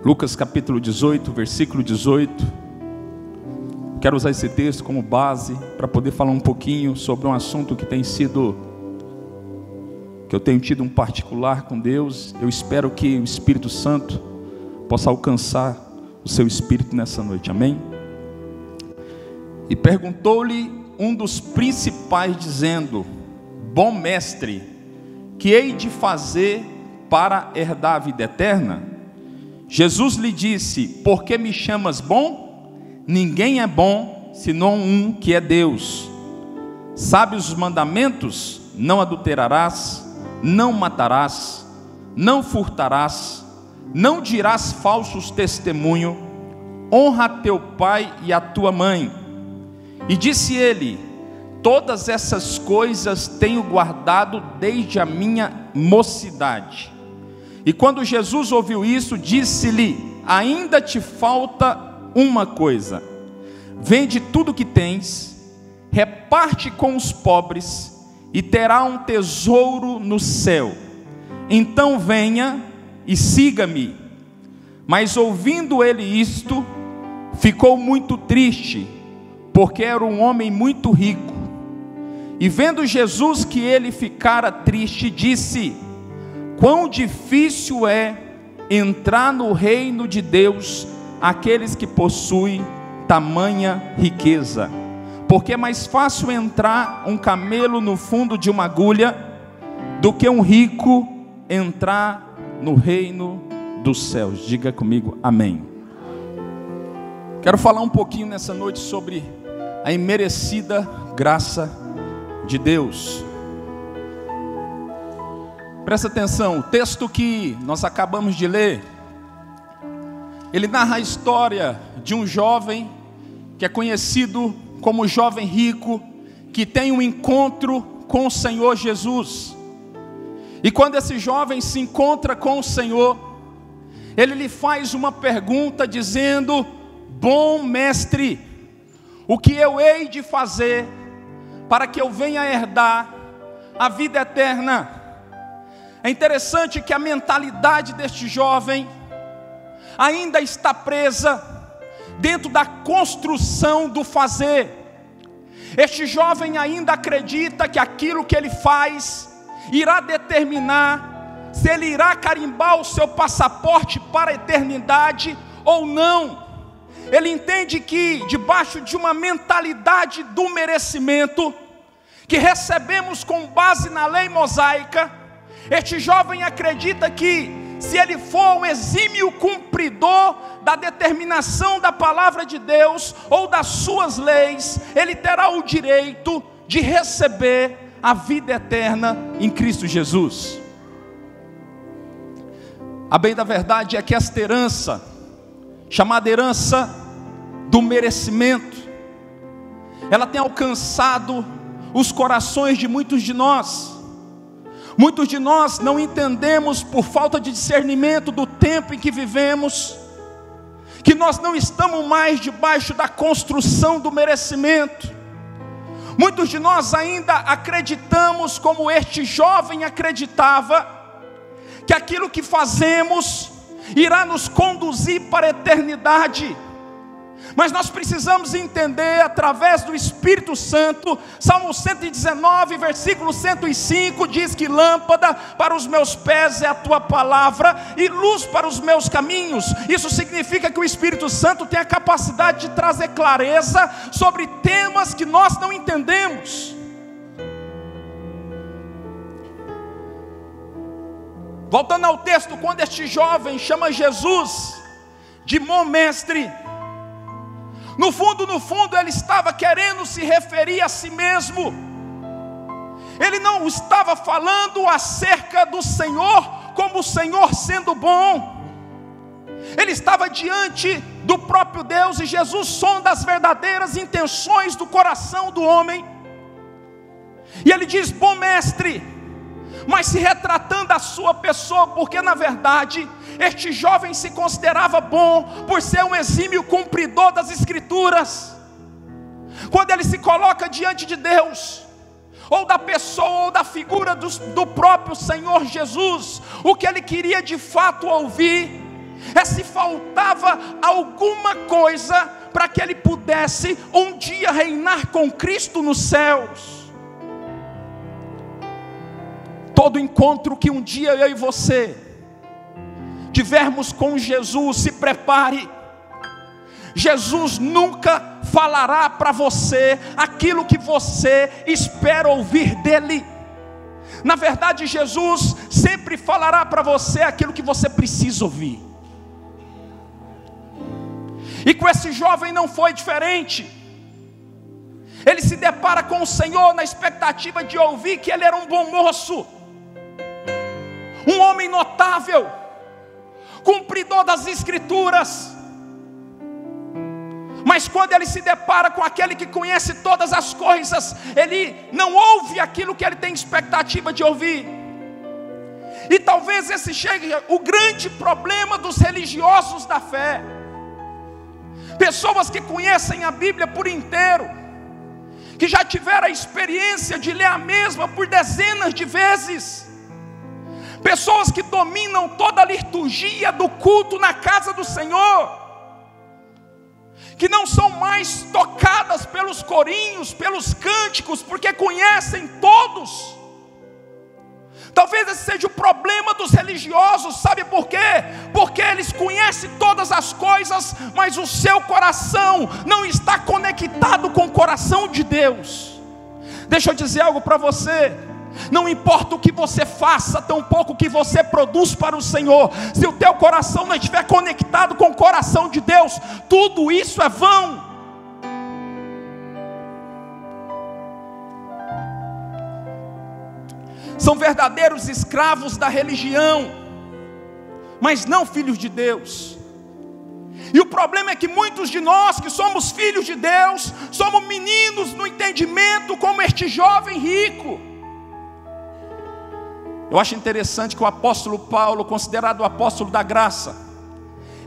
Lucas capítulo 18, versículo 18. Quero usar esse texto como base para poder falar um pouquinho sobre um assunto que eu tenho tido um particular com Deus. Eu espero que o Espírito Santo possa alcançar o seu espírito nessa noite, amém? E perguntou-lhe um dos principais, dizendo: bom mestre, que hei de fazer para herdar a vida eterna? Jesus lhe disse: por que me chamas bom? Ninguém é bom, senão um que é Deus. Sabes os mandamentos? Não adulterarás, não matarás, não furtarás, não dirás falsos testemunho, honra teu pai e a tua mãe. E disse ele: todas essas coisas tenho guardado desde a minha mocidade. E quando Jesus ouviu isso, disse-lhe: ainda te falta uma coisa. Vende tudo que tens, reparte com os pobres, e terá um tesouro no céu. Então venha e siga-me. Mas ouvindo ele isto, ficou muito triste, porque era um homem muito rico. E vendo Jesus que ele ficara triste, disse: quão difícil é entrar no reino de Deus aqueles que possuem tamanha riqueza. Porque é mais fácil entrar um camelo no fundo de uma agulha do que um rico entrar no reino dos céus. Diga comigo, amém. Quero falar um pouquinho nessa noite sobre a imerecida graça de Deus. Presta atenção, o texto que nós acabamos de ler, ele narra a história de um jovem que é conhecido como jovem rico, que tem um encontro com o Senhor Jesus. E quando esse jovem se encontra com o Senhor, ele lhe faz uma pergunta dizendo: bom mestre, o que eu hei de fazer para que eu venha herdar a vida eterna? É interessante que a mentalidade deste jovem ainda está presa dentro da construção do fazer. Este jovem ainda acredita que aquilo que ele faz irá determinar se ele irá carimbar o seu passaporte para a eternidade ou não. Ele entende que debaixo de uma mentalidade do merecimento que recebemos com base na lei mosaica, este jovem acredita que se ele for um exímio cumpridor da determinação da palavra de Deus ou das suas leis, ele terá o direito de receber a vida eterna em Cristo Jesus. A bem da verdade é que esta herança, chamada herança do merecimento, ela tem alcançado os corações de muitos de nós. Muitos de nós não entendemos, por falta de discernimento do tempo em que vivemos, que nós não estamos mais debaixo da construção do merecimento. Muitos de nós ainda acreditamos, como este jovem acreditava, que aquilo que fazemos irá nos conduzir para a eternidade. Mas nós precisamos entender através do Espírito Santo. Salmo 119, versículo 105 diz que lâmpada para os meus pés é a tua palavra e luz para os meus caminhos. Isso significa que o Espírito Santo tem a capacidade de trazer clareza sobre temas que nós não entendemos. Voltando ao texto, quando este jovem chama Jesus de bom mestre, no fundo, ele estava querendo se referir a si mesmo. Ele não estava falando acerca do Senhor como o Senhor sendo bom. Ele estava diante do próprio Deus, e Jesus sonda as verdadeiras intenções do coração do homem. E ele diz: bom mestre, mas se retratando a sua pessoa, porque na verdade este jovem se considerava bom por ser um exímio cumpridor das Escrituras. Quando ele se coloca diante de Deus, ou da pessoa, ou da figura do próprio Senhor Jesus, o que ele queria de fato ouvir é se faltava alguma coisa para que ele pudesse um dia reinar com Cristo nos céus. Todo encontro que um dia eu e você tivermos com Jesus, se prepare. Jesus nunca falará para você aquilo que você espera ouvir dele. Na verdade, Jesus sempre falará para você aquilo que você precisa ouvir. E com esse jovem não foi diferente. Ele se depara com o Senhor na expectativa de ouvir que ele era um bom moço, um homem notável, cumpridor das Escrituras. Mas quando ele se depara com aquele que conhece todas as coisas, ele não ouve aquilo que ele tem expectativa de ouvir. E talvez esse seja o grande problema dos religiosos da fé. Pessoas que conhecem a Bíblia por inteiro, que já tiveram a experiência de ler a mesma por dezenas de vezes. Pessoas que dominam toda a liturgia do culto na casa do Senhor, que não são mais tocadas pelos corinhos, pelos cânticos, porque conhecem todos. Talvez esse seja o problema dos religiosos, sabe por quê? Porque eles conhecem todas as coisas, mas o seu coração não está conectado com o coração de Deus. Deixa eu dizer algo para você. Não importa o que você faça, tampouco o que você produz para o Senhor, se o teu coração não estiver conectado com o coração de Deus, tudo isso é vão. São verdadeiros escravos da religião, mas não filhos de Deus. E o problema é que muitos de nós que somos filhos de Deus, somos meninos no entendimento como este jovem rico. Eu acho interessante que o apóstolo Paulo, considerado o apóstolo da graça,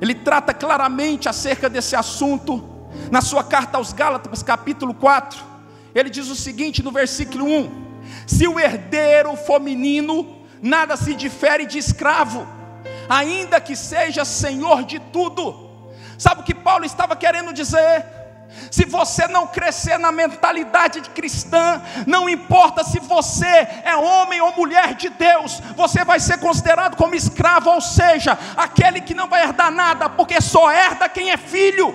ele trata claramente acerca desse assunto na sua carta aos Gálatas, capítulo 4. Ele diz o seguinte no versículo 1: se o herdeiro for menino, nada se difere de escravo, ainda que seja senhor de tudo. Sabe o que Paulo estava querendo dizer? Se você não crescer na mentalidade cristã, não importa se você é homem ou mulher de Deus, você vai ser considerado como escravo, ou seja, aquele que não vai herdar nada, porque só herda quem é filho.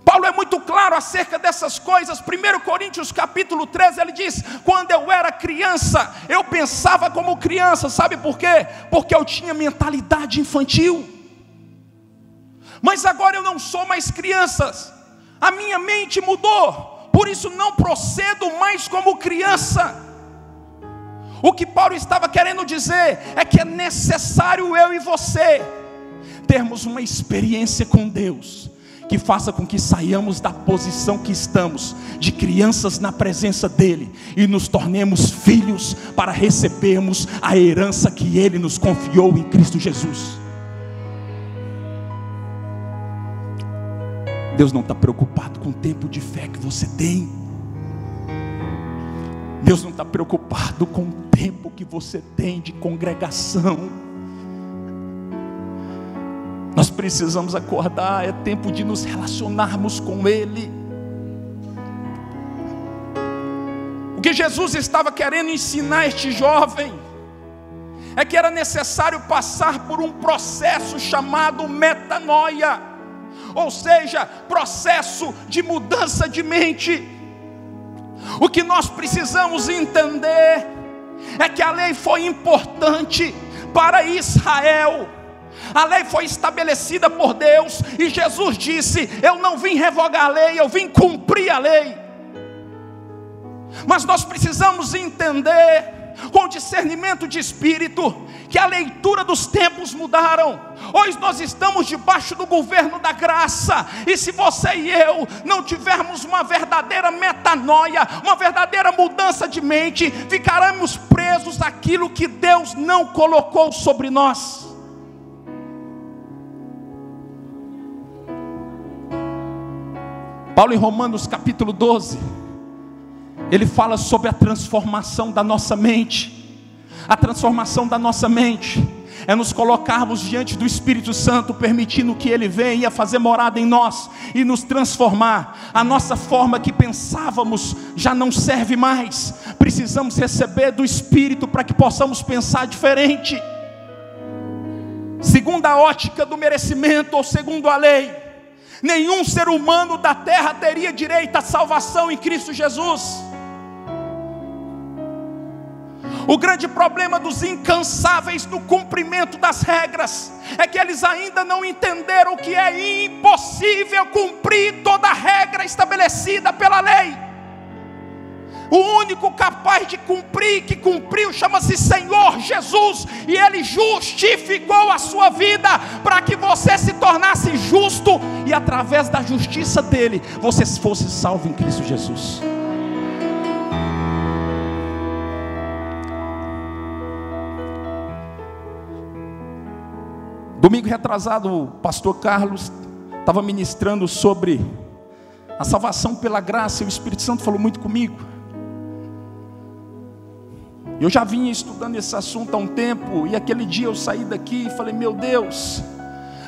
Paulo é muito claro acerca dessas coisas. 1 Coríntios capítulo 13, ele diz: quando eu era criança, eu pensava como criança. Sabe por quê? Porque eu tinha mentalidade infantil. Mas agora eu não sou mais criança, a minha mente mudou, por isso não procedo mais como criança. O que Paulo estava querendo dizer é que é necessário eu e você termos uma experiência com Deus, que faça com que saiamos da posição que estamos, de crianças na presença dEle, e nos tornemos filhos para recebermos a herança que Ele nos confiou em Cristo Jesus. Deus não está preocupado com o tempo de fé que você tem. Deus não está preocupado com o tempo que você tem de congregação. Nós precisamos acordar, é tempo de nos relacionarmos com Ele. O que Jesus estava querendo ensinar este jovem é que era necessário passar por um processo chamado metanoia, ou seja, processo de mudança de mente. O que nós precisamos entender é que a lei foi importante para Israel. A lei foi estabelecida por Deus, e Jesus disse: eu não vim revogar a lei, eu vim cumprir a lei. Mas nós precisamos entender, com discernimento de espírito, que a leitura dos tempos mudaram. Hoje nós estamos debaixo do governo da graça, e se você e eu não tivermos uma verdadeira metanoia, uma verdadeira mudança de mente, ficaremos presos àquilo que Deus não colocou sobre nós. Paulo, em Romanos capítulo 12, ele fala sobre a transformação da nossa mente. A transformação da nossa mente é nos colocarmos diante do Espírito Santo, permitindo que Ele venha fazer morada em nós e nos transformar. A nossa forma que pensávamos já não serve mais. Precisamos receber do Espírito para que possamos pensar diferente. Segundo a ótica do merecimento, ou segundo a lei, nenhum ser humano da terra teria direito à salvação em Cristo Jesus. O grande problema dos incansáveis no cumprimento das regras é que eles ainda não entenderam que é impossível cumprir toda a regra estabelecida pela lei. O único capaz de cumprir, que cumpriu, chama-se Senhor Jesus, e Ele justificou a sua vida para que você se tornasse justo, e através da justiça dele, você fosse salvo em Cristo Jesus. Domingo retrasado, o pastor Carlos estava ministrando sobre a salvação pela graça, e o Espírito Santo falou muito comigo. Eu já vinha estudando esse assunto há um tempo, e aquele dia eu saí daqui e falei: meu Deus,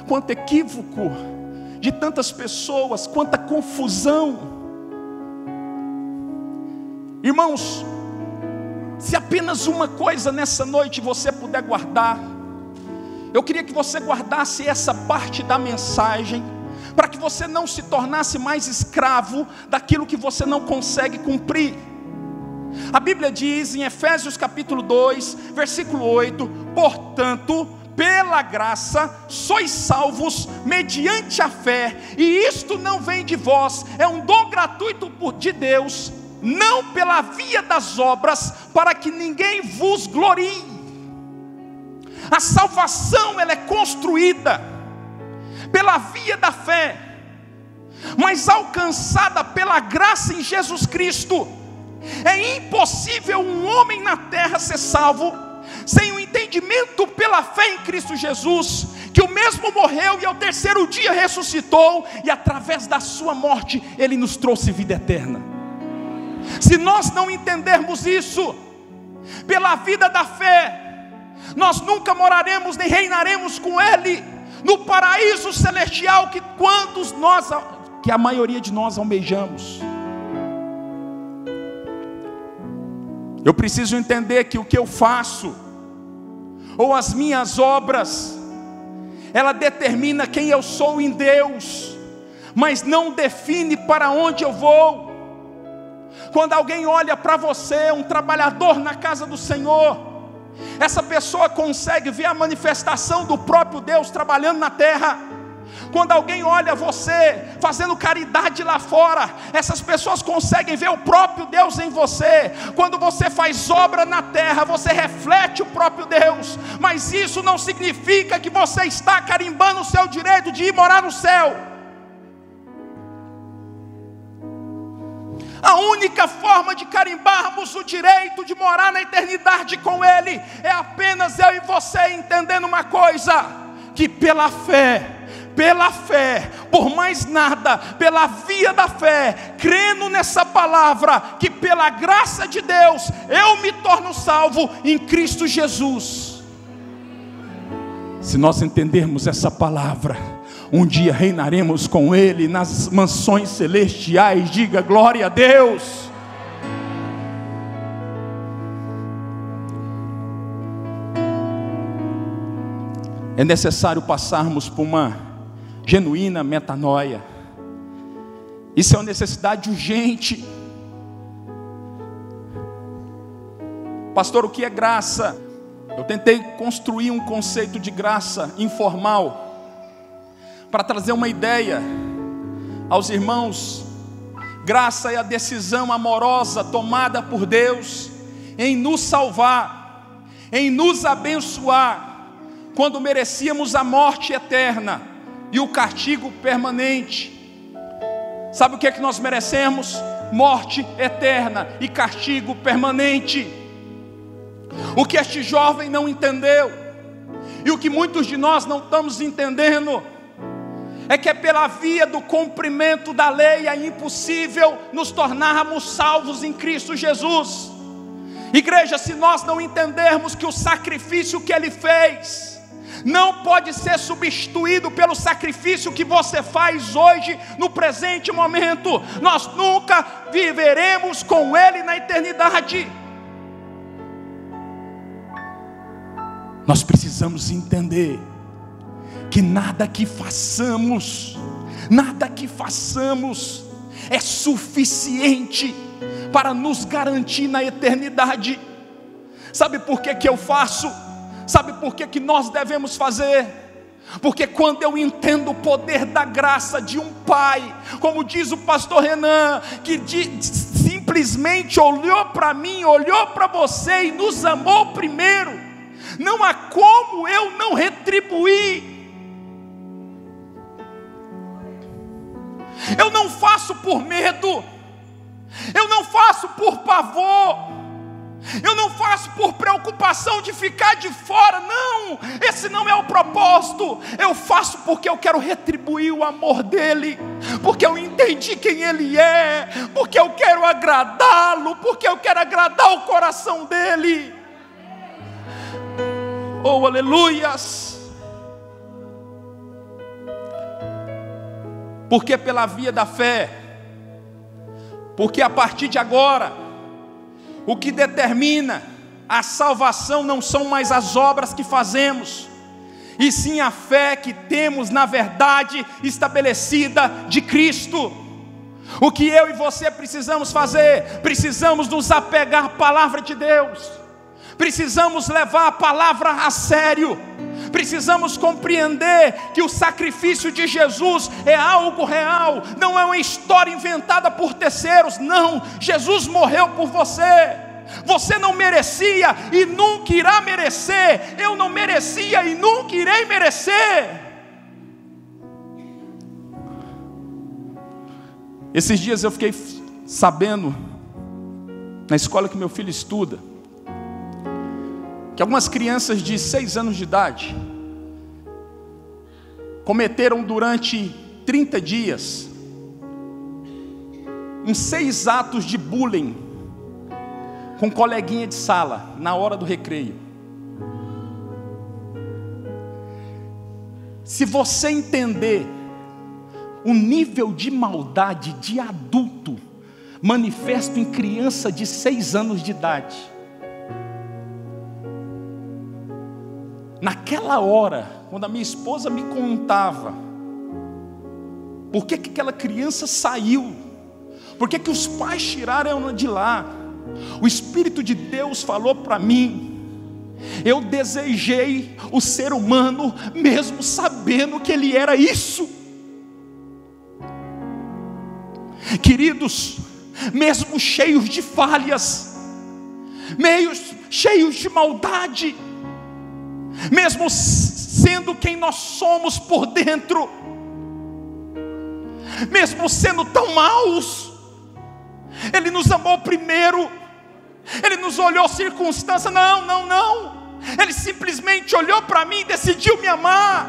quanto equívoco de tantas pessoas, quanta confusão. Irmãos, se apenas uma coisa nessa noite você puder guardar, eu queria que você guardasse essa parte da mensagem, para que você não se tornasse mais escravo daquilo que você não consegue cumprir. A Bíblia diz em Efésios capítulo 2, versículo 8: portanto, pela graça sois salvos mediante a fé, e isto não vem de vós, é um dom gratuito de Deus, não pela via das obras, para que ninguém vos glorie. A salvação, ela é construída pela via da fé, mas alcançada pela graça em Jesus Cristo. É impossível um homem na terra ser salvo sem o entendimento pela fé em Cristo Jesus, que o mesmo morreu e ao terceiro dia ressuscitou, e através da sua morte Ele nos trouxe vida eterna. Se nós não entendermos isso pela vida da fé, nós nunca moraremos nem reinaremos com Ele no paraíso celestial que a maioria de nós almejamos. Eu preciso entender que o que eu faço, ou as minhas obras, ela determina quem eu sou em Deus, mas não define para onde eu vou. Quando alguém olha para você, um trabalhador na casa do Senhor, essa pessoa consegue ver a manifestação do próprio Deus trabalhando na terra. Quando alguém olha você fazendo caridade lá fora, essas pessoas conseguem ver o próprio Deus em você. Quando você faz obra na terra, você reflete o próprio Deus. Mas isso não significa que você está carimbando o seu direito de ir morar no céu. A única forma de carimbarmos o direito de morar na eternidade com Ele é apenas eu e você entendendo uma coisa: que pela fé, por mais nada, pela via da fé, crendo nessa palavra, que pela graça de Deus eu me torno salvo em Cristo Jesus. Se nós entendermos essa palavra, um dia reinaremos com Ele nas mansões celestiais. Diga glória a Deus. É necessário passarmos por uma genuína metanoia. Isso é uma necessidade urgente. Pastor, o que é graça? Eu tentei construir um conceito de graça informal, para trazer uma ideia aos irmãos. Graça é a decisão amorosa tomada por Deus em nos salvar, em nos abençoar, quando merecíamos a morte eterna e o castigo permanente. Sabe o que é que nós merecemos? Morte eterna e castigo permanente. O que este jovem não entendeu, e o que muitos de nós não estamos entendendo, é que é pela via do cumprimento da lei é impossível nos tornarmos salvos em Cristo Jesus. Igreja, se nós não entendermos que o sacrifício que Ele fez não pode ser substituído pelo sacrifício que você faz hoje, no presente momento. Nós nunca viveremos com Ele na eternidade. Nós precisamos entender que nada que façamos é suficiente para nos garantir na eternidade. Sabe por que eu faço? Sabe por que nós devemos fazer? Porque quando eu entendo o poder da graça de um pai, como diz o pastor Renan, que simplesmente olhou para mim, olhou para você e nos amou primeiro, não há como eu não retribuir. Eu não faço por medo, eu não faço por pavor, eu não faço por preocupação de ficar de fora. Não, esse não é o propósito. Eu faço porque eu quero retribuir o amor dele, porque eu entendi quem ele é, porque eu quero agradá-lo, porque eu quero agradar o coração dele. Oh, aleluias! Porque pela via da fé, porque a partir de agora, o que determina a salvação não são mais as obras que fazemos, e sim a fé que temos na verdade estabelecida de Cristo. O que eu e você precisamos fazer? Precisamos nos apegar à palavra de Deus, precisamos levar a palavra a sério, precisamos compreender que o sacrifício de Jesus é algo real, não é uma história inventada por terceiros. Não, Jesus morreu por você. Você não merecia e nunca irá merecer. Eu não merecia e nunca irei merecer. Esses dias eu fiquei sabendo, na escola que meu filho estuda, que algumas crianças de 6 anos de idade cometeram durante 30 dias uns 6 atos de bullying com coleguinha de sala na hora do recreio. Se você entender o nível de maldade de adulto manifesto em criança de 6 anos de idade, naquela hora, quando a minha esposa me contava por que aquela criança saiu, por que os pais tiraram ela de lá, o Espírito de Deus falou para mim: eu desejei o ser humano, mesmo sabendo que ele era isso. Queridos, mesmo cheios de falhas, cheios de maldade, mesmo sendo quem nós somos por dentro, mesmo sendo tão maus, Ele nos amou primeiro. Ele nos olhou circunstância, não, Ele simplesmente olhou para mim e decidiu me amar.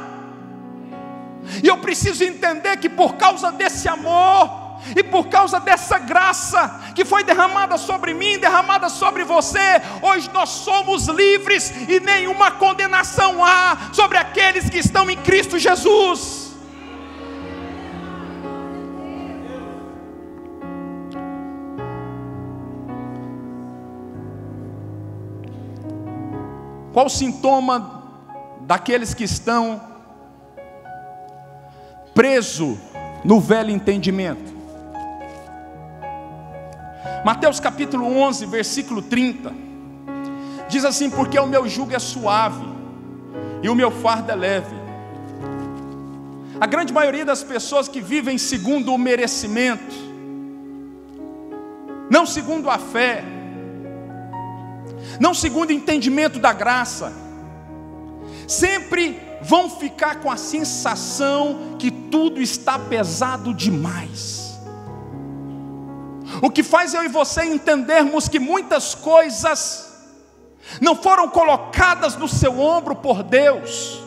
E eu preciso entender que por causa desse amor e por causa dessa graça que foi derramada sobre mim, derramada sobre você, hoje nós somos livres e nenhuma condenação há sobre aqueles que estão em Cristo Jesus. Qual o sintoma daqueles que estão presos no velho entendimento? Mateus capítulo 11, versículo 30, diz assim: porque o meu jugo é suave e o meu fardo é leve. A grande maioria das pessoas que vivem segundo o merecimento, não segundo a fé, não segundo o entendimento da graça, sempre vão ficar com a sensação que tudo está pesado demais. O que faz eu e você entendermos que muitas coisas não foram colocadas no seu ombro por Deus.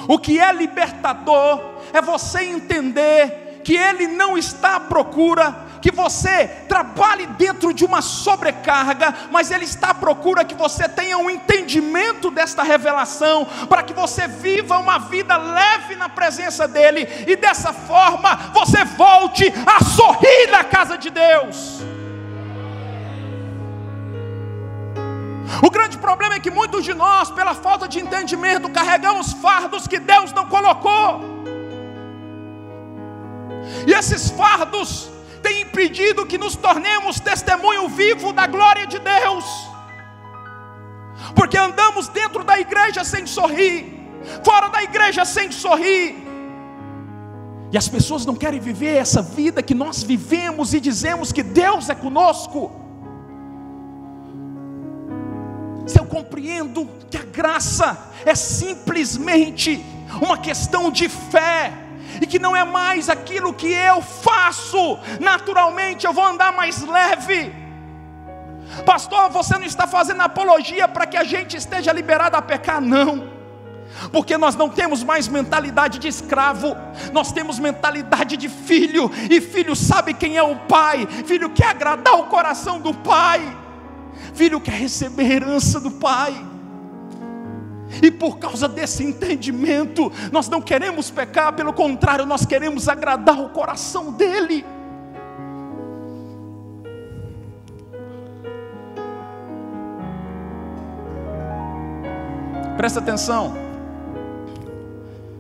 O que é libertador é você entender que Ele não está à procura que você trabalhe dentro de uma sobrecarga, mas Ele está à procura que você tenha um entendimento desta revelação, para que você viva uma vida leve na presença dEle, e dessa forma você volte a sorrir na casa de Deus. O grande problema é que muitos de nós, pela falta de entendimento, carregamos fardos que Deus não colocou. E esses fardos têm impedido que nos tornemos testemunho vivo da glória de Deus. Porque andamos dentro da igreja sem sorrir, fora da igreja sem sorrir. E as pessoas não querem viver essa vida que nós vivemos e dizemos que Deus é conosco. Se eu compreendo que a graça é simplesmente uma questão de fé, e que não é mais aquilo que eu faço, naturalmente eu vou andar mais leve. Pastor, você não está fazendo apologia para que a gente esteja liberado a pecar? Não, porque nós não temos mais mentalidade de escravo, nós temos mentalidade de filho, e filho sabe quem é o pai, filho quer agradar o coração do pai, filho quer receber a herança do pai. E por causa desse entendimento, nós não queremos pecar, pelo contrário, nós queremos agradar o coração dEle. Presta atenção,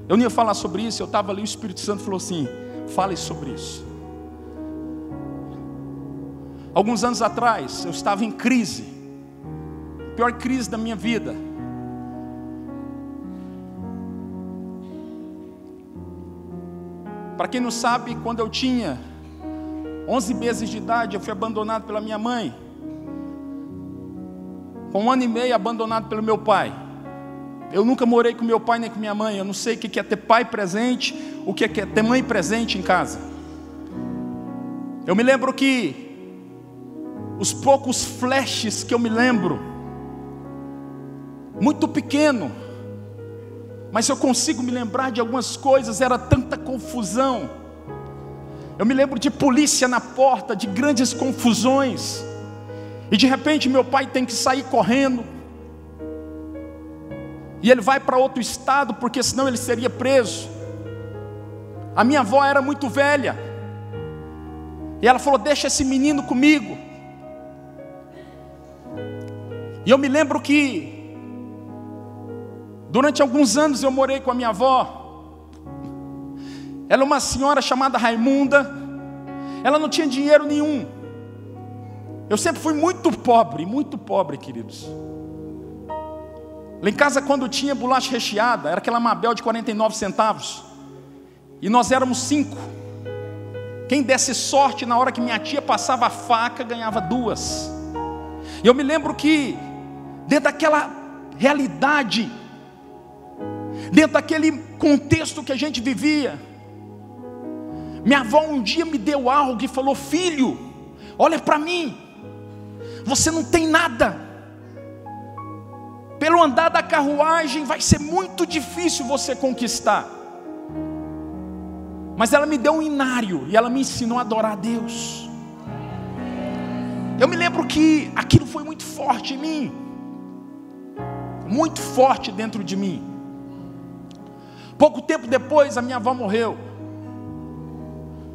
eu não ia falar sobre isso, eu estava ali, o Espírito Santo falou assim: fale sobre isso. Alguns anos atrás, eu estava em crise, pior crise da minha vida. Para quem não sabe, quando eu tinha 11 meses de idade, eu fui abandonado pela minha mãe. Com 1 ano e meio, abandonado pelo meu pai. Eu nunca morei com meu pai nem com minha mãe. Eu não sei o que é ter pai presente, o que é ter mãe presente em casa. Eu me lembro que os poucos flashes que eu me lembro, muito pequeno, mas eu consigo me lembrar de algumas coisas, era tanta confusão. Eu me lembro de polícia na porta, de grandes confusões, e de repente meu pai tem que sair correndo, e ele vai para outro estado, porque senão ele seria preso. A minha avó era muito velha, e ela falou: deixa esse menino comigo. E eu me lembro que durante alguns anos eu morei com a minha avó. Ela é uma senhora chamada Raimunda. Ela não tinha dinheiro nenhum. Eu sempre fui muito pobre, queridos. Lá em casa, quando tinha bolacha recheada, era aquela Mabel de 49 centavos. E nós éramos 5. Quem desse sorte, na hora que minha tia passava a faca, ganhava 2. E eu me lembro que, dentro daquela realidade, dentro daquele contexto que a gente vivia, minha avó um dia me deu algo e falou: filho, olha para mim, você não tem nada, pelo andar da carruagem vai ser muito difícil você conquistar. Mas ela me deu um inário e ela me ensinou a adorar a Deus. Eu me lembro que aquilo foi muito forte em mim, muito forte dentro de mim. Pouco tempo depois a minha avó morreu.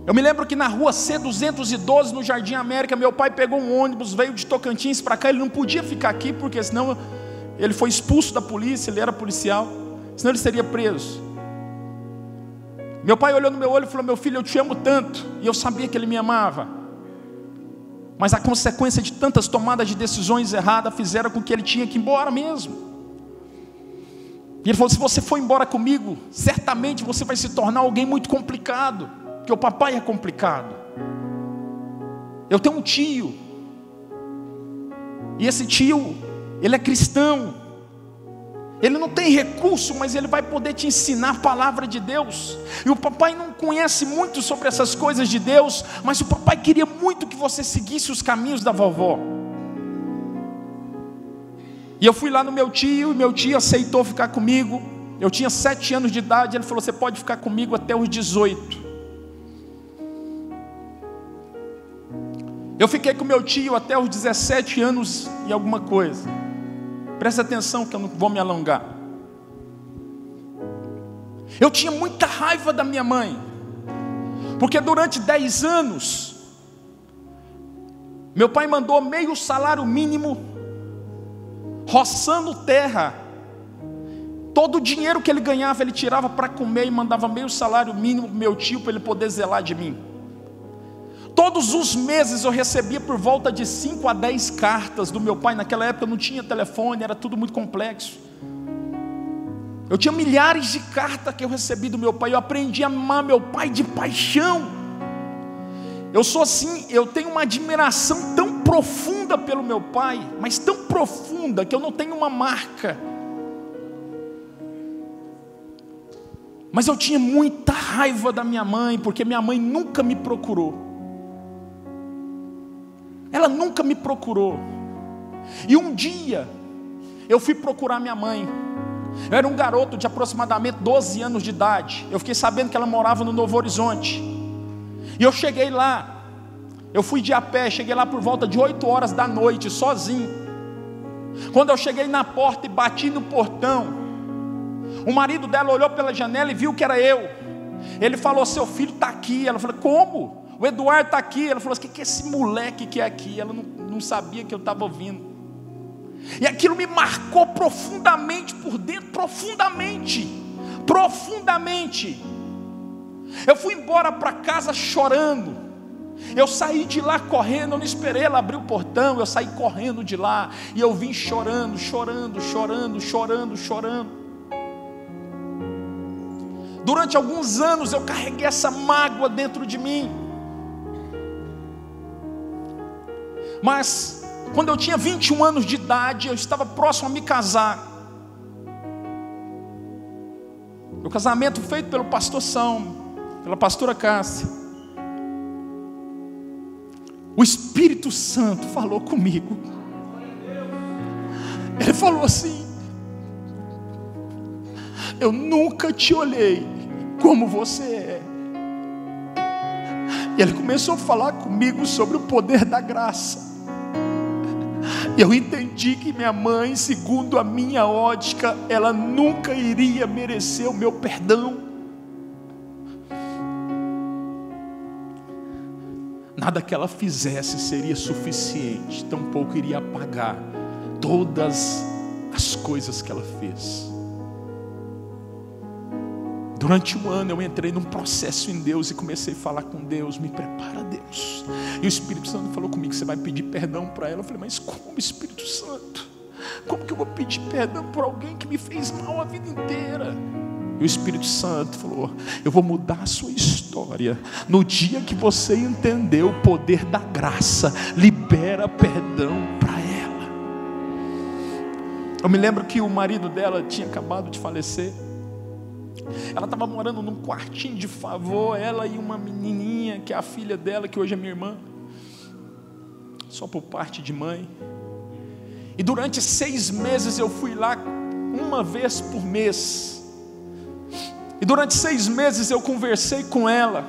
Eu me lembro que na rua C212, no Jardim América, meu pai pegou um ônibus, veio de Tocantins para cá. Ele não podia ficar aqui, porque senão ele foi expulso da polícia, ele era policial, senão ele seria preso. Meu pai olhou no meu olho e falou: meu filho, eu te amo tanto. E eu sabia que ele me amava, mas a consequência de tantas tomadas de decisões erradas fizeram com que ele tinha que ir embora mesmo. E ele falou: se você for embora comigo, certamente você vai se tornar alguém muito complicado, porque o papai é complicado. Eu tenho um tio, e esse tio, ele é cristão. Ele não tem recurso, mas ele vai poder te ensinar a palavra de Deus. E o papai não conhece muito sobre essas coisas de Deus, mas o papai queria muito que você seguisse os caminhos da vovó. E eu fui lá no meu tio, e meu tio aceitou ficar comigo. Eu tinha 7 anos de idade, ele falou: você pode ficar comigo até os 18. Eu fiquei com meu tio até os 17 anos e alguma coisa. Presta atenção que eu não vou me alongar. Eu tinha muita raiva da minha mãe, porque durante 10 anos, meu pai mandou meio salário mínimo, roçando terra. Todo o dinheiro que ele ganhava, ele tirava para comer e mandava meio salário mínimo para meu tio, para ele poder zelar de mim. Todos os meses eu recebia por volta de 5 a 10 cartas do meu pai. Naquela época não tinha telefone, era tudo muito complexo. Eu tinha milhares de cartas que eu recebi do meu pai. Eu aprendi a amar meu pai de paixão. Eu sou assim, eu tenho uma admiração tão profunda pelo meu pai, mas tão profunda que eu não tenho uma marca. Mas eu tinha muita raiva da minha mãe, porque minha mãe nunca me procurou. Ela nunca me procurou. E um dia eu fui procurar minha mãe. Eu era um garoto de aproximadamente 12 anos de idade. Eu fiquei sabendo que ela morava no Novo Horizonte. E eu cheguei lá. Eu fui de a pé, cheguei lá por volta de 8 horas da noite, sozinho. Quando eu cheguei na porta e bati no portão, o marido dela olhou pela janela e viu que era eu. Ele falou: seu filho está aqui. Ela falou: como? O Eduardo está aqui. Ela falou: o que é esse moleque que é aqui? Ela não sabia que eu estava ouvindo. E aquilo me marcou profundamente por dentro, profundamente. Eu fui embora para casa chorando. Eu saí de lá correndo, eu não esperei ela abrir o portão, eu saí correndo de lá. E eu vim chorando. Durante alguns anos eu carreguei essa mágoa dentro de mim. Mas quando eu tinha 21 anos de idade, eu estava próximo a me casar. O casamento feito pelo pastor São, pela pastora Cássia. O Espírito Santo falou comigo. Ele falou assim: eu nunca te olhei como você é. E ele começou a falar comigo sobre o poder da graça. E eu entendi que minha mãe, segundo a minha ótica, ela nunca iria merecer o meu perdão. Nada que ela fizesse seria suficiente, tampouco iria apagar todas as coisas que ela fez. Durante um ano eu entrei num processo em Deus e comecei a falar com Deus: me prepara, Deus. E o Espírito Santo falou comigo: você vai pedir perdão para ela. Eu falei: mas como, Espírito Santo? Como que eu vou pedir perdão por alguém que me fez mal a vida inteira? E o Espírito Santo falou: eu vou mudar a sua história. No dia que você entender o poder da graça, libera perdão para ela. Eu me lembro que o marido dela tinha acabado de falecer. Ela estava morando num quartinho de favor, ela e uma menininha que é a filha dela, que hoje é minha irmã, só por parte de mãe. E durante 6 meses eu fui lá uma vez por mês. E durante 6 meses eu conversei com ela.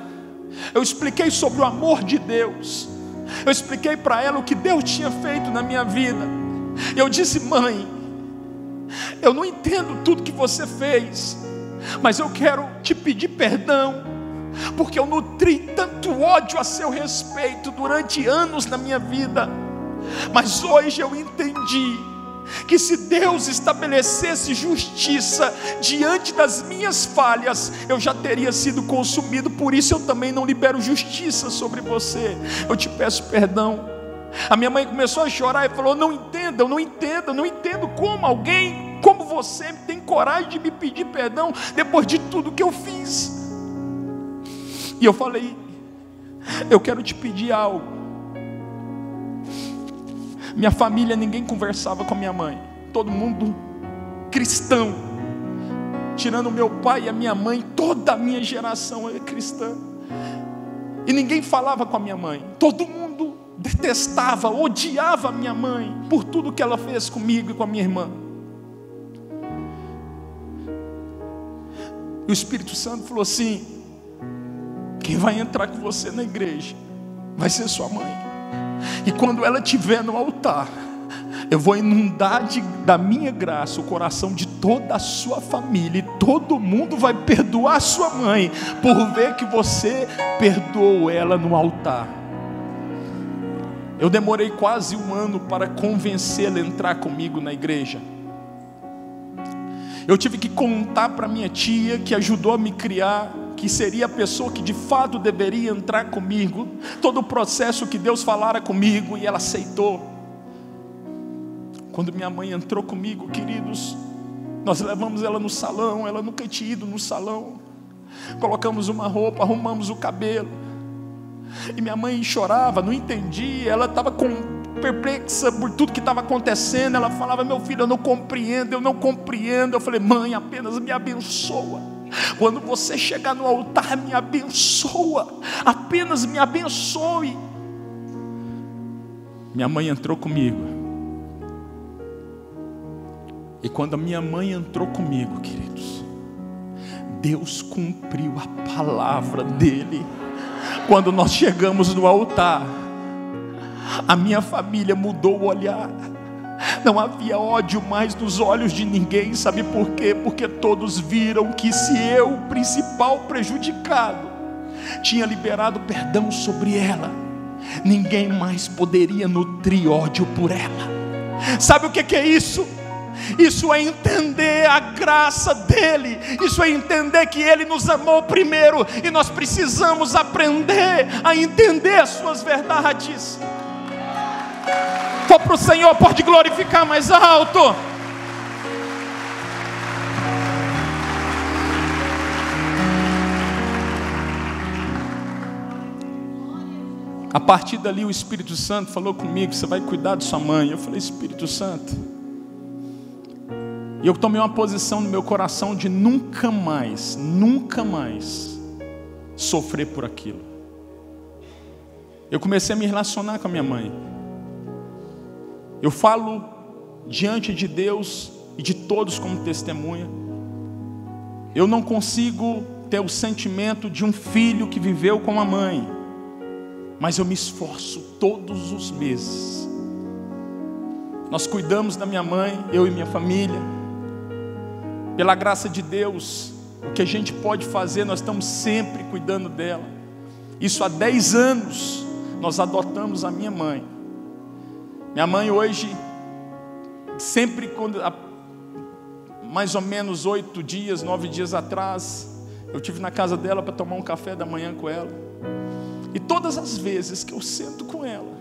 Eu expliquei sobre o amor de Deus. Eu expliquei para ela o que Deus tinha feito na minha vida. Eu disse: mãe, eu não entendo tudo que você fez, mas eu quero te pedir perdão, porque eu nutri tanto ódio a seu respeito durante anos na minha vida. Mas hoje eu entendi que se Deus estabelecesse justiça diante das minhas falhas, eu já teria sido consumido. Por isso eu também não libero justiça sobre você. Eu te peço perdão. A minha mãe começou a chorar e falou: eu não entendo como alguém como você tem coragem de me pedir perdão depois de tudo que eu fiz. E eu falei: eu quero te pedir algo. Minha família, ninguém conversava com a minha mãe, todo mundo cristão, tirando meu pai e a minha mãe, toda a minha geração é cristã. E ninguém falava com a minha mãe, todo mundo detestava, odiava a minha mãe por tudo que ela fez comigo e com a minha irmã. E o Espírito Santo falou assim: quem vai entrar com você na igreja vai ser sua mãe. E quando ela estiver no altar, eu vou inundar da minha graça o coração de toda a sua família, e todo mundo vai perdoar sua mãe, por ver que você perdoou ela no altar. Eu demorei quase 1 ano para convencê-la a entrar comigo na igreja. Eu tive que contar para minha tia, que ajudou a me criar, que seria a pessoa que de fato deveria entrar comigo, todo o processo que Deus falara comigo, e ela aceitou. Quando minha mãe entrou comigo, queridos, nós levamos ela no salão, ela nunca tinha ido no salão, colocamos uma roupa, arrumamos o cabelo, e minha mãe chorava, não entendia, ela estava perplexa por tudo que estava acontecendo. Ela falava: meu filho, eu não compreendo, eu não compreendo. Eu falei: mãe, apenas me abençoa. Quando você chegar no altar, me abençoa, apenas me abençoe. Minha mãe entrou comigo. E quando a minha mãe entrou comigo, queridos, Deus cumpriu a palavra dele. Quando nós chegamos no altar, a minha família mudou o olhar. Não havia ódio mais nos olhos de ninguém. Sabe por quê? Porque todos viram que se eu, o principal prejudicado, tinha liberado perdão sobre ela, ninguém mais poderia nutrir ódio por ela. Sabe o que é isso? Isso é entender a graça dele. Isso é entender que ele nos amou primeiro, e nós precisamos aprender a entender as suas verdades. For para o Senhor, pode glorificar mais alto. A partir dali o Espírito Santo falou comigo: você vai cuidar de sua mãe. Eu falei: Espírito Santo. E eu tomei uma posição no meu coração de nunca mais sofrer por aquilo. Eu comecei a me relacionar com a minha mãe. Eu falo diante de Deus e de todos como testemunha. Eu não consigo ter o sentimento de um filho que viveu com a mãe, mas eu me esforço todos os meses. Nós cuidamos da minha mãe, eu e minha família. Pela graça de Deus, o que a gente pode fazer, nós estamos sempre cuidando dela. Isso há 10 anos nós adotamos a minha mãe. Minha mãe hoje, sempre quando, mais ou menos 8 dias, 9 dias atrás, eu estive na casa dela para tomar um café da manhã com ela. E todas as vezes que eu sento com ela,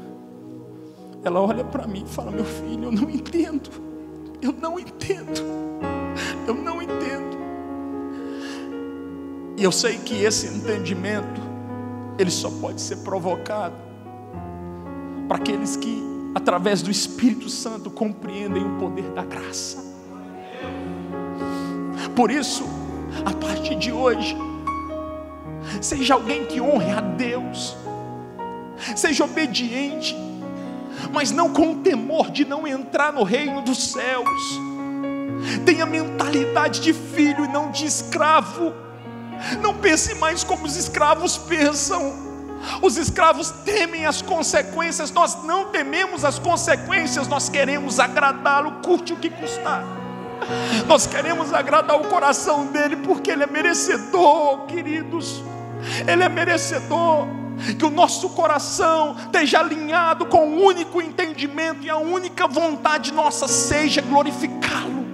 ela olha para mim e fala: meu filho, eu não entendo. Eu não entendo. Eu não entendo. E eu sei que esse entendimento, ele só pode ser provocado para aqueles que, através do Espírito Santo, compreendem o poder da graça. Por isso, a partir de hoje, seja alguém que honre a Deus, seja obediente, mas não com o temor de não entrar no reino dos céus. Tenha mentalidade de filho e não de escravo. Não pense mais como os escravos pensam. Os escravos temem as consequências. Nós não tememos as consequências. Nós queremos agradá-lo, custe o que custar. Nós queremos agradar o coração dele, porque ele é merecedor, queridos. Ele é merecedor. Que o nosso coração esteja alinhado com o único entendimento, e a única vontade nossa seja glorificá-lo.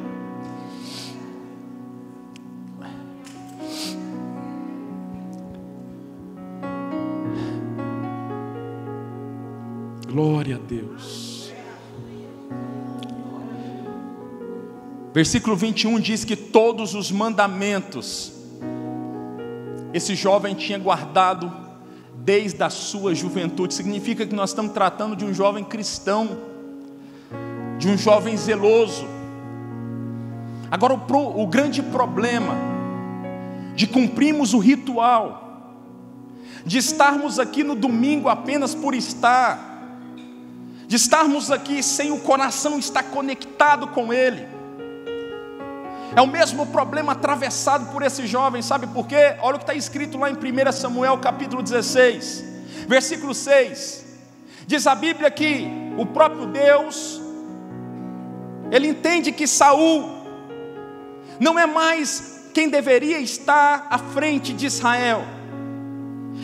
Glória a Deus. Versículo 21 diz que todos os mandamentos esse jovem tinha guardado desde a sua juventude. Significa que nós estamos tratando de um jovem cristão, de um jovem zeloso. Agora o grande problema de cumprirmos o ritual, de estarmos aqui no domingo apenas por estar, de estarmos aqui sem o coração estar conectado com Ele, é o mesmo problema atravessado por esse jovem. Sabe por quê? Olha o que está escrito lá em 1 Samuel capítulo 16, versículo 6. Diz a Bíblia que o próprio Deus, ele entende que Saul não é mais quem deveria estar à frente de Israel.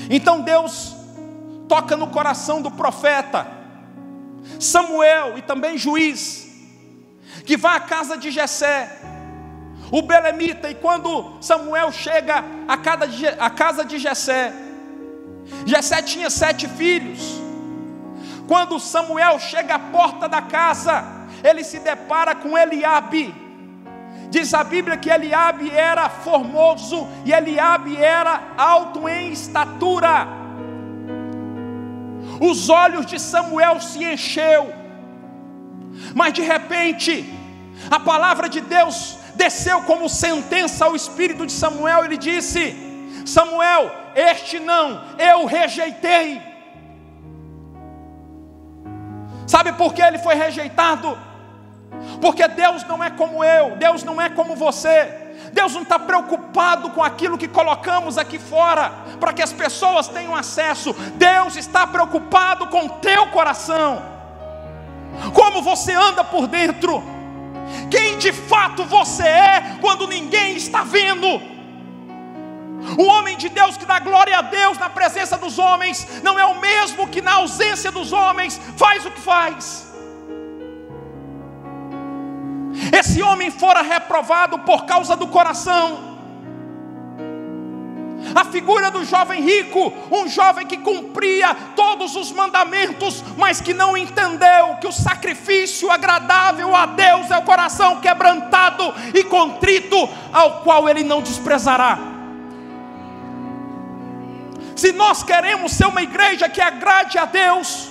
Então Deus toca no coração do profeta Samuel e também juiz, que vá à casa de Jessé, o belemita. E quando Samuel chega à casa de Jessé, Jessé tinha 7 filhos. Quando Samuel chega à porta da casa, ele se depara com Eliabe. Diz a Bíblia que Eliabe era formoso e Eliabe era alto em estatura. Os olhos de Samuel se encheu, mas de repente a palavra de Deus desceu como sentença ao espírito de Samuel. Ele disse: Samuel, este não, eu rejeitei. Sabe por que ele foi rejeitado? Porque Deus não é como eu, Deus não é como você. Deus não está preocupado com aquilo que colocamos aqui fora, para que as pessoas tenham acesso. Deus está preocupado com o teu coração, como você anda por dentro, quem de fato você é quando ninguém está vendo. O homem de Deus que dá glória a Deus na presença dos homens, não é o mesmo que na ausência dos homens faz o que faz. Esse homem fora reprovado por causa do coração. A figura do jovem rico, um jovem que cumpria todos os mandamentos, mas que não entendeu que o sacrifício agradável a Deus é o coração quebrantado e contrito, ao qual ele não desprezará. Se nós queremos ser uma igreja que agrade a Deus,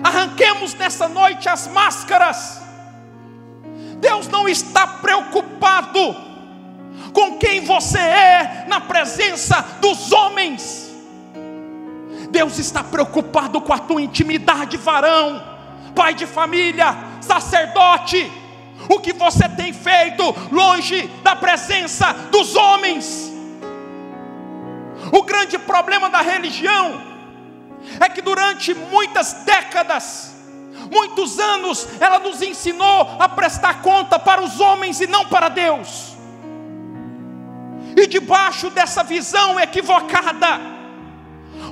arranquemos nessa noite as máscaras. Deus não está preocupado com quem você é na presença dos homens. Deus está preocupado com a tua intimidade, varão, pai de família, sacerdote. O que você tem feito longe da presença dos homens. O grande problema da religião é que durante muitas décadas, muitos anos, ela nos ensinou a prestar conta para os homens e não para Deus. E debaixo dessa visão equivocada,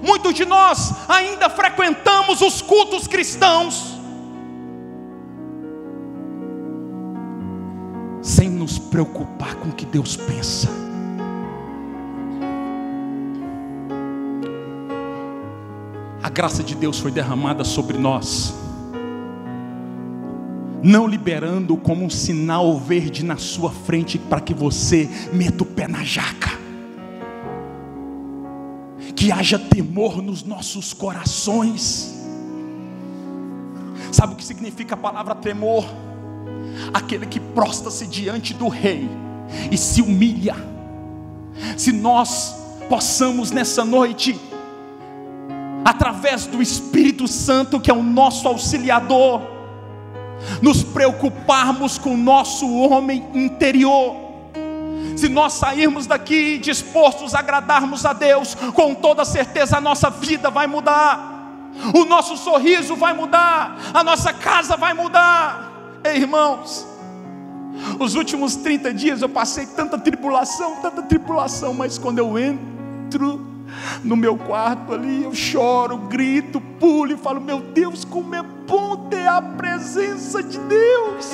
muitos de nós ainda frequentamos os cultos cristãos sem nos preocupar com o que Deus pensa. A graça de Deus foi derramada sobre nós, não liberando como um sinal verde na sua frente para que você meta o pé na jaca. Que haja temor nos nossos corações. Sabe o que significa a palavra temor? Aquele que prostra-se diante do rei e se humilha. Se nós possamos nessa noite, através do Espírito Santo, que é o nosso auxiliador, nos preocuparmos com o nosso homem interior. Se nós sairmos daqui dispostos a agradarmos a Deus, com toda certeza a nossa vida vai mudar, o nosso sorriso vai mudar, a nossa casa vai mudar. Ei, irmãos, os últimos 30 dias eu passei tanta tribulação, mas quando eu entro no meu quarto ali, eu choro, grito, pulo e falo: meu Deus, como é bom ter a presença de Deus.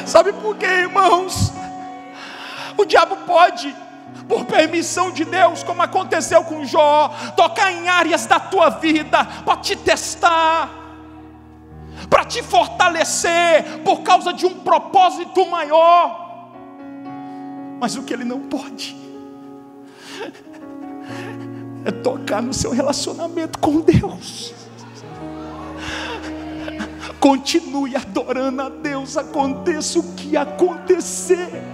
Sabe por quê, irmãos? O diabo pode, por permissão de Deus, como aconteceu com Jó, tocar em áreas da tua vida para te testar, para te fortalecer por causa de um propósito maior. Mas o que ele não pode é tocar no seu relacionamento com Deus. Continue adorando a Deus, aconteça o que acontecer.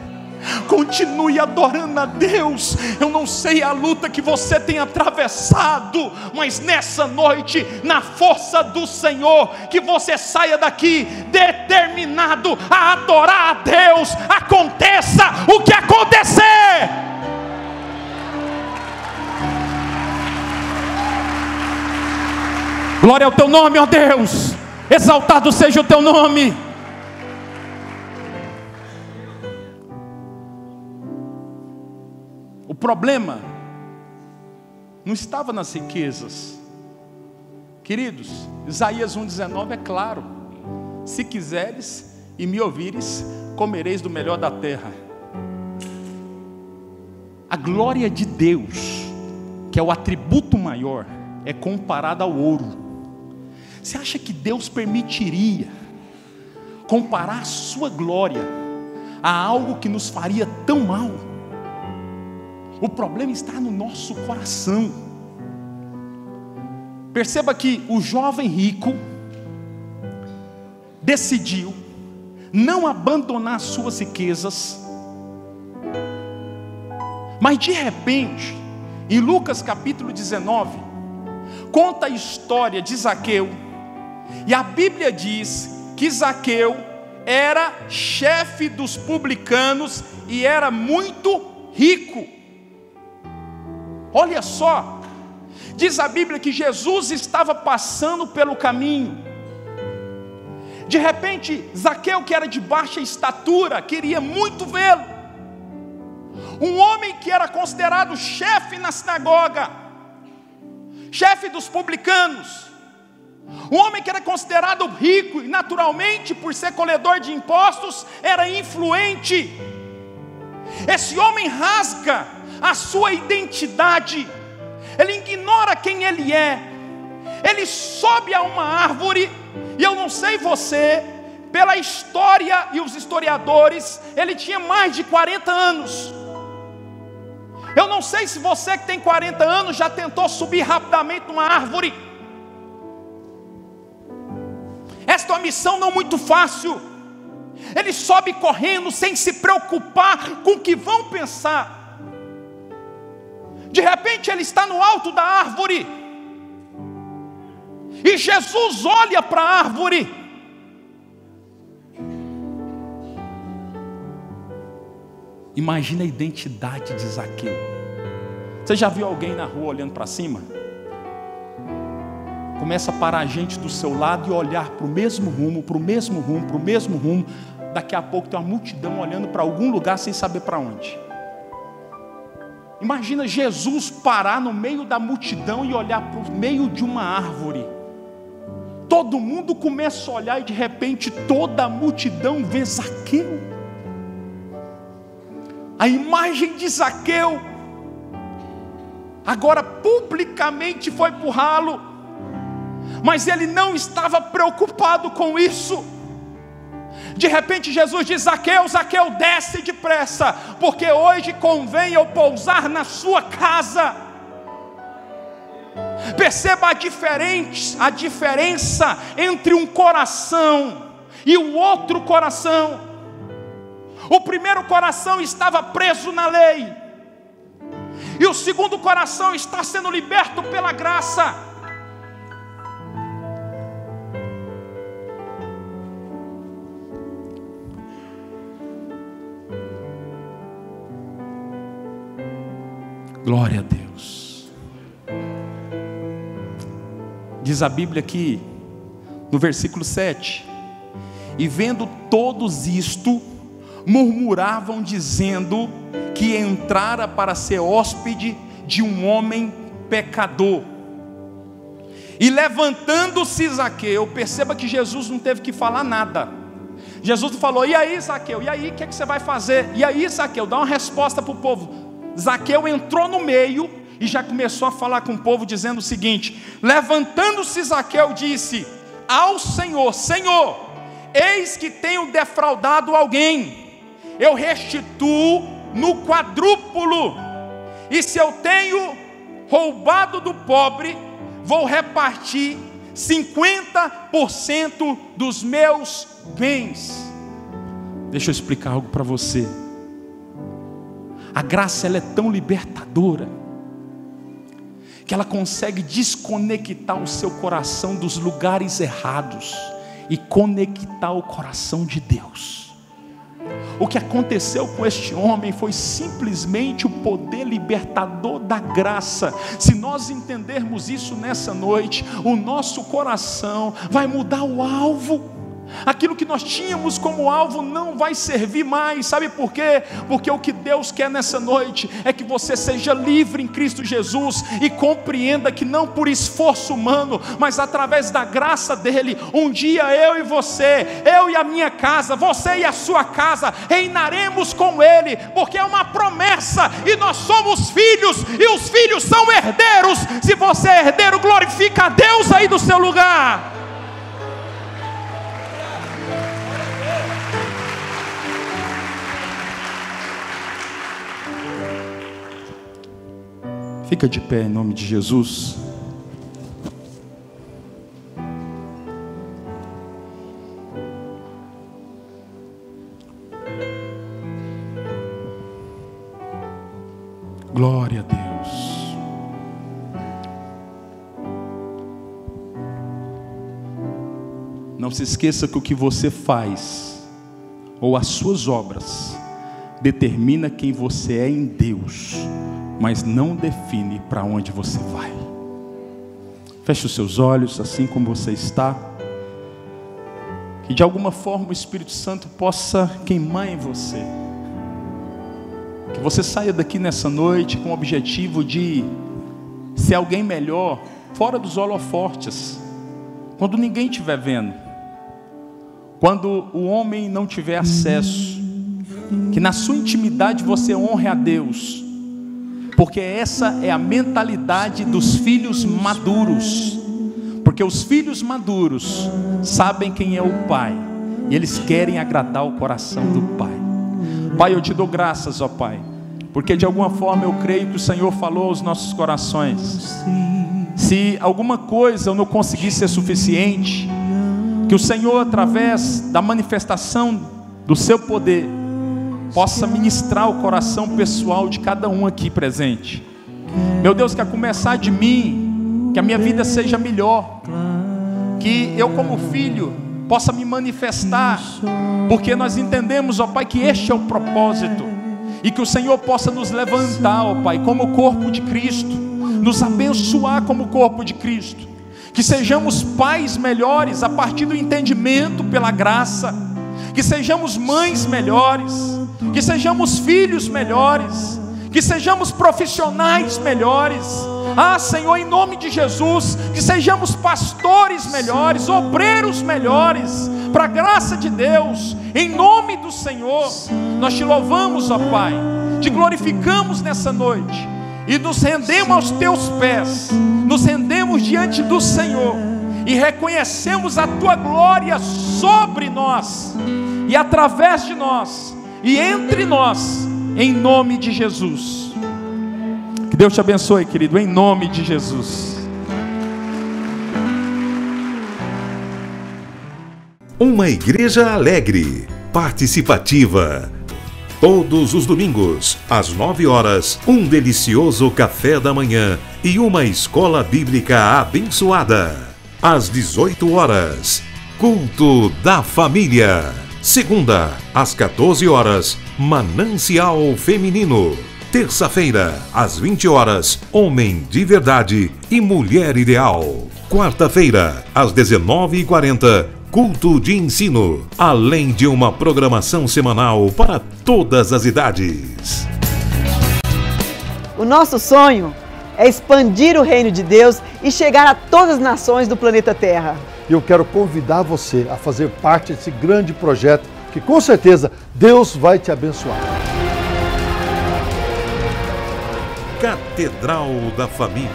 Continue adorando a Deus. Eu não sei a luta que você tem atravessado, mas nessa noite, na força do Senhor, que você saia daqui determinado a adorar a Deus, aconteça o que acontecer. Glória ao teu nome, ó Deus. Exaltado seja o teu nome. O problema não estava nas riquezas. Queridos, Isaías 1,19 é claro: se quiseres e me ouvires, comereis do melhor da terra. A glória de Deus, que é o atributo maior, é comparada ao ouro. Você acha que Deus permitiria comparar a sua glória a algo que nos faria tão mal? O problema está no nosso coração. Perceba que o jovem rico decidiu não abandonar suas riquezas, mas de repente, em Lucas capítulo 19, conta a história de Zaqueu, e a Bíblia diz que Zaqueu era chefe dos publicanos e era muito rico. Olha só, diz a Bíblia que Jesus estava passando pelo caminho. De repente, Zaqueu, que era de baixa estatura, queria muito vê-lo. Um homem que era considerado chefe na sinagoga, chefe dos publicanos, um homem que era considerado rico e naturalmente, por ser colhedor de impostos, era influente. Esse homem rasga a sua identidade, ele ignora quem ele é, ele sobe a uma árvore, e eu não sei você, pela história e os historiadores, ele tinha mais de 40 anos. Eu não sei se você que tem 40 anos já tentou subir rapidamente numa árvore. Esta é uma missão não muito fácil. Ele sobe correndo sem se preocupar com o que vão pensar. De repente ele está no alto da árvore, e Jesus olha para a árvore. Imagina a identidade de Zaqueu. Você já viu alguém na rua olhando para cima? Começa a parar a gente do seu lado e olhar para o mesmo rumo, para o mesmo rumo, para o mesmo rumo. Daqui a pouco tem uma multidão olhando para algum lugar sem saber para onde. Imagina Jesus parar no meio da multidão e olhar para o meio de uma árvore. Todo mundo começa a olhar e de repente toda a multidão vê Zaqueu. A imagem de Zaqueu agora publicamente foi para o ralo, mas ele não estava preocupado com isso. De repente Jesus diz: Zaqueu, Zaqueu, desce depressa, porque hoje convém eu pousar na sua casa. Perceba a diferença entre um coração e o outro coração. O primeiro coração estava preso na lei, e o segundo coração está sendo liberto pela graça. Glória a Deus. Diz a Bíblia aqui, no versículo 7: e vendo todos isto, murmuravam dizendo que entrara para ser hóspede de um homem pecador. E levantando-se Zaqueu, perceba que Jesus não teve que falar nada. Jesus falou: e aí Zaqueu, e aí o que você vai fazer? E aí Zaqueu, dá uma resposta para o povo. Zaqueu entrou no meio e já começou a falar com o povo, dizendo o seguinte: levantando-se Zaqueu, disse ao Senhor: Senhor, eis que tenho defraudado alguém, eu restituo no quadrúpulo, e se eu tenho roubado do pobre, vou repartir 50% dos meus bens. Deixa eu explicar algo para você. A graça, ela é tão libertadora que ela consegue desconectar o seu coração dos lugares errados e conectar o coração de Deus. o que aconteceu com este homem foi simplesmente o poder libertador da graça. Se nós entendermos isso nessa noite, o nosso coração vai mudar o alvo. Aquilo que nós tínhamos como alvo não vai servir mais. Sabe por quê? Porque o que Deus quer nessa noite é que você seja livre em Cristo Jesus e compreenda que não por esforço humano, mas através da graça dele, um dia eu e você, eu e a minha casa, você e a sua casa, reinaremos com ele, porque é uma promessa e nós somos filhos e os filhos são herdeiros. Se você é herdeiro, glorifica a Deus aí do seu lugar. Fica de pé em nome de Jesus. Glória a Deus. Não se esqueça que o que você faz, ou as suas obras, determina quem você é em Deus, mas não define para onde você vai. Feche os seus olhos, assim como você está. Que de alguma forma o Espírito Santo possa queimar em você. Que você saia daqui nessa noite com o objetivo de ser alguém melhor, fora dos holofortes. Quando ninguém estiver vendo. Quando o homem não tiver acesso. Que na sua intimidade você honre a Deus. Porque essa é a mentalidade dos filhos maduros. Porque os filhos maduros sabem quem é o Pai, e eles querem agradar o coração do Pai. Pai, eu te dou graças, ó Pai, porque de alguma forma eu creio que o Senhor falou aos nossos corações. Se alguma coisa eu não conseguir ser suficiente, que o Senhor, através da manifestação do seu poder, possa ministrar o coração pessoal de cada um aqui presente. Meu Deus, que a começar de mim, que a minha vida seja melhor, que eu como filho possa me manifestar, porque nós entendemos, ó Pai, que este é o propósito, e que o Senhor possa nos levantar, ó Pai, como corpo de Cristo, nos abençoar como corpo de Cristo, que sejamos pais melhores a partir do entendimento pela graça, que sejamos mães melhores, que sejamos filhos melhores, que sejamos profissionais melhores. Ah, Senhor, em nome de Jesus, que sejamos pastores melhores, obreiros melhores, para a graça de Deus, em nome do Senhor. Nós te louvamos, ó Pai, te glorificamos nessa noite, e nos rendemos aos teus pés, nos rendemos diante do Senhor, e reconhecemos a tua glória sobre nós, e através de nós, e entre nós, em nome de Jesus. Que Deus te abençoe, querido, em nome de Jesus. Uma igreja alegre, participativa. Todos os domingos, às 9 horas, um delicioso café da manhã e uma escola bíblica abençoada. Às 18 horas, culto da família. Segunda, às 14 horas, Manancial Feminino. Terça-feira, às 20 horas, Homem de Verdade e Mulher Ideal. Quarta-feira, às 19h40, Culto de Ensino, além de uma programação semanal para todas as idades. O nosso sonho é expandir o reino de Deus e chegar a todas as nações do planeta Terra. Eu quero convidar você a fazer parte desse grande projeto, que com certeza Deus vai te abençoar. Catedral da Família.